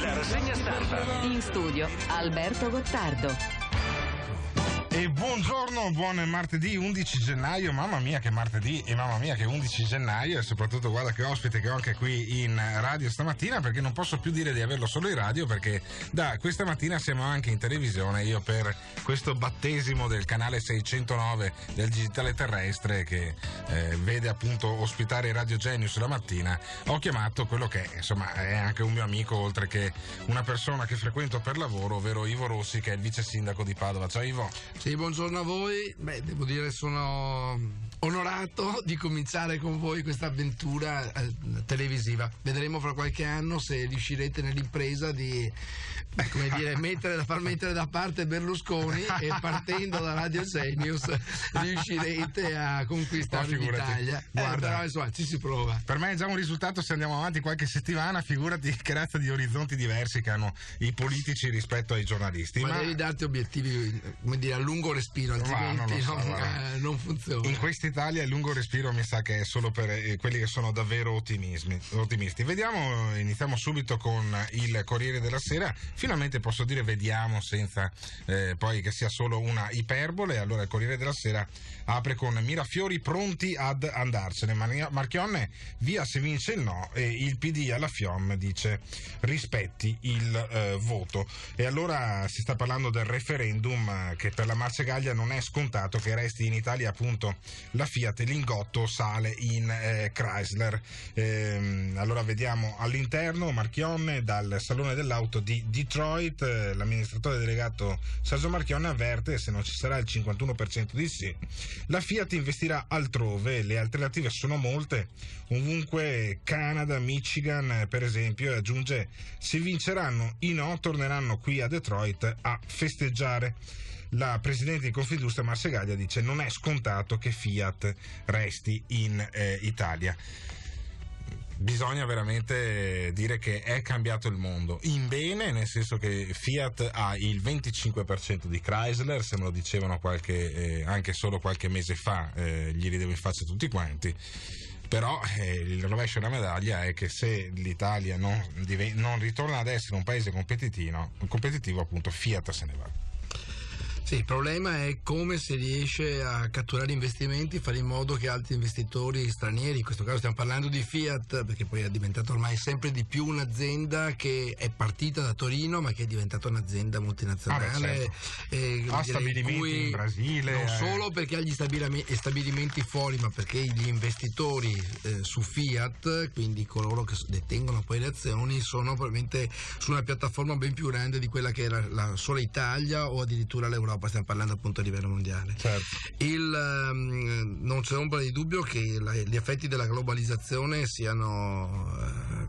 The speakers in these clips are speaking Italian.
La rassegna stampa. In studio Alberto Gottardo. E buongiorno, buon martedì 11 gennaio, mamma mia che martedì e mamma mia che 11 gennaio, e soprattutto guarda che ospite che ho anche qui in radio stamattina, perché non posso più dire di averlo solo in radio, perché da questa mattina siamo anche in televisione, io per questo battesimo del canale 609 del digitale terrestre che vede appunto ospitare Radio Genius la mattina, ho chiamato quello che insomma è anche un mio amico, oltre che una persona che frequento per lavoro, ovvero Ivo Rossi, che è il vice sindaco di Padova. Ciao Ivo. Sì, buongiorno a voi. Devo dire sono onorato di cominciare con voi questa avventura televisiva. Vedremo fra qualche anno se riuscirete nell'impresa di far mettere da parte Berlusconi e partendo da Radio Genius riuscirete a conquistare l'Italia. Però insomma ci si prova. Per me è già un risultato se andiamo avanti qualche settimana, figurati che razza di orizzonti diversi che hanno i politici rispetto ai giornalisti. Ma devi darti obiettivi, a lungo respiro, altrimenti non funziona. In questa Italia il lungo respiro mi sa che è solo per quelli che sono davvero ottimisti. Iniziamo subito con il Corriere della Sera. Finalmente posso dire vediamo senza poi che sia solo una iperbole. Allora il Corriere della Sera apre con Mirafiori pronti ad andarsene, Marchionne via se vince il no, e il PD alla FIOM dice rispetti il voto. E allora si sta parlando del referendum, che per la Marcegaglia non è scontato che resti in Italia appunto la Fiat, Lingotto sale in Chrysler. Allora vediamo all'interno Marchionne dal Salone dell'Auto di Detroit, l'amministratore delegato Sergio Marchionne avverte: se non ci sarà il 51% di sì, la Fiat investirà altrove, le alternative sono molte, ovunque, Canada, Michigan per esempio, e aggiunge: se vinceranno i no torneranno qui a Detroit a festeggiare. La presidente di Confindustria Marcegaglia dice: non è scontato che Fiat resti in Italia. Bisogna veramente dire che è cambiato il mondo in bene, nel senso che Fiat ha il 25% di Chrysler, se me lo dicevano anche solo qualche mese fa, gli ridevo in faccia tutti quanti. Però il rovescio della medaglia è che se l'Italia non ritorna ad essere un paese competitivo, appunto Fiat se ne va. Sì, il problema è come si riesce a catturare investimenti, fare in modo che altri investitori stranieri, in questo caso stiamo parlando di Fiat, perché poi è diventato ormai sempre di più un'azienda che è partita da Torino ma che è diventata un'azienda multinazionale, certo. Ha stabilimenti in Brasile, non solo perché ha gli stabilimenti fuori, ma perché gli investitori su Fiat, quindi coloro che detengono poi le azioni, sono probabilmente su una piattaforma ben più grande di quella che era la sola Italia o addirittura l'Europa. Stiamo parlando appunto a livello mondiale. Certo. Non c'è ombra di dubbio che gli effetti della globalizzazione siano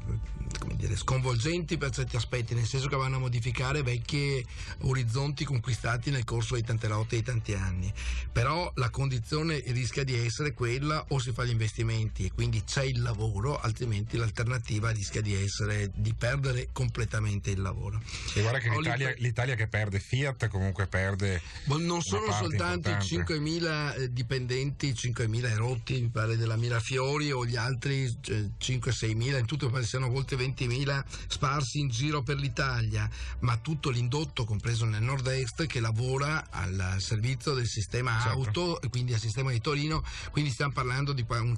sconvolgenti per certi aspetti, nel senso che vanno a modificare vecchi orizzonti conquistati nel corso di tante lotte e di tanti anni. Però la condizione rischia di essere quella: o si fa gli investimenti e quindi c'è il lavoro, altrimenti l'alternativa rischia di essere di perdere completamente il lavoro. E guarda che l'Italia che perde Fiat comunque perde. Non sono soltanto i 5.000 dipendenti, 5.000 erotti mi pare della Mirafiori, o gli altri 5-6.000, in tutto pare siano oltre 20.000 sparsi in giro per l'Italia, ma tutto l'indotto compreso nel nord-est che lavora al servizio del sistema auto, e quindi al sistema di Torino. Quindi stiamo parlando di un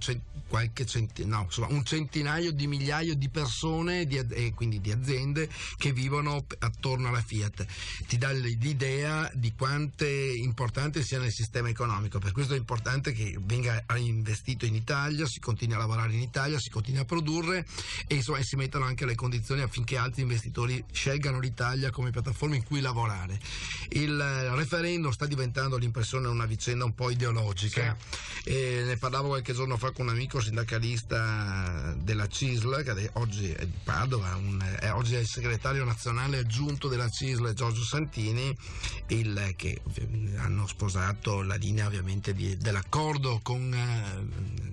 centinaio di migliaia di persone e quindi di aziende che vivono attorno alla Fiat. Ti dà l'idea di quanto importante sia nel sistema economico. Per questo è importante che venga investito in Italia, si continui a lavorare in Italia, si continui a produrre e insomma si mettano anche le condizioni affinché altri investitori scelgano l'Italia come piattaforma in cui lavorare. Il referendum sta diventando all'impressione una vicenda un po' ideologica. Sì. Ne parlavo qualche giorno fa con un amico sindacalista della CISL, che oggi è di Padova, oggi è il segretario nazionale aggiunto della CISL, Giorgio Santini, che hanno sposato la linea ovviamente dell'accordo con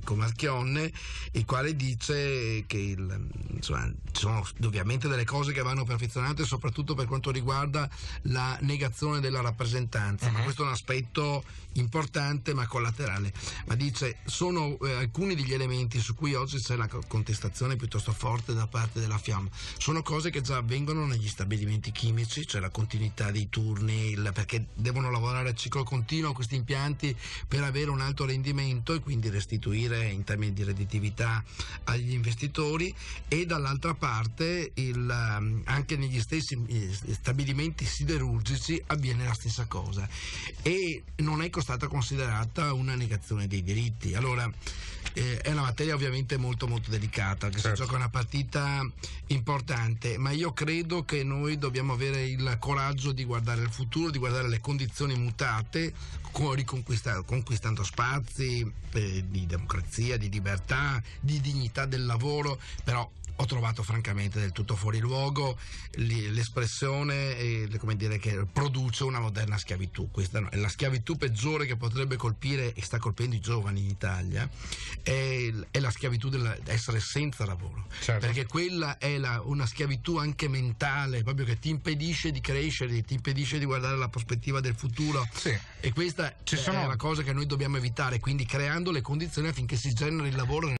Marchionne, il quale dice che ci sono ovviamente delle cose che vanno perfezionate, soprattutto per quanto riguarda la negazione ragione della rappresentanza, ma questo è un aspetto importante ma collaterale. Ma dice, sono alcuni degli elementi su cui oggi c'è la contestazione piuttosto forte da parte della FIOM, sono cose che già avvengono negli stabilimenti chimici, cioè la continuità dei turni, perché devono lavorare a ciclo continuo questi impianti per avere un alto rendimento e quindi restituire in termini di redditività agli investitori, e dall'altra parte anche negli stessi stabilimenti siderurgici avviene la stessa cosa e non è stata considerata una negazione dei diritti. Allora è una materia ovviamente molto molto delicata, che si gioca una partita importante, ma io credo che noi dobbiamo avere il coraggio di guardare il futuro, di guardare le condizioni mutate, conquistando spazi di democrazia, di libertà, di dignità del lavoro. Però ho trovato francamente del tutto fuori luogo l'espressione come dire, che produce una moderna schiavitù. Questa è la schiavitù peggiore che potrebbe colpire e sta colpendo i giovani in Italia, è la schiavitù dell'essere senza lavoro, perché quella è una schiavitù anche mentale, proprio che ti impedisce di crescere, ti impedisce di guardare la prospettiva del futuro, e questa è la cosa che noi dobbiamo evitare, quindi creando le condizioni affinché si generi il lavoro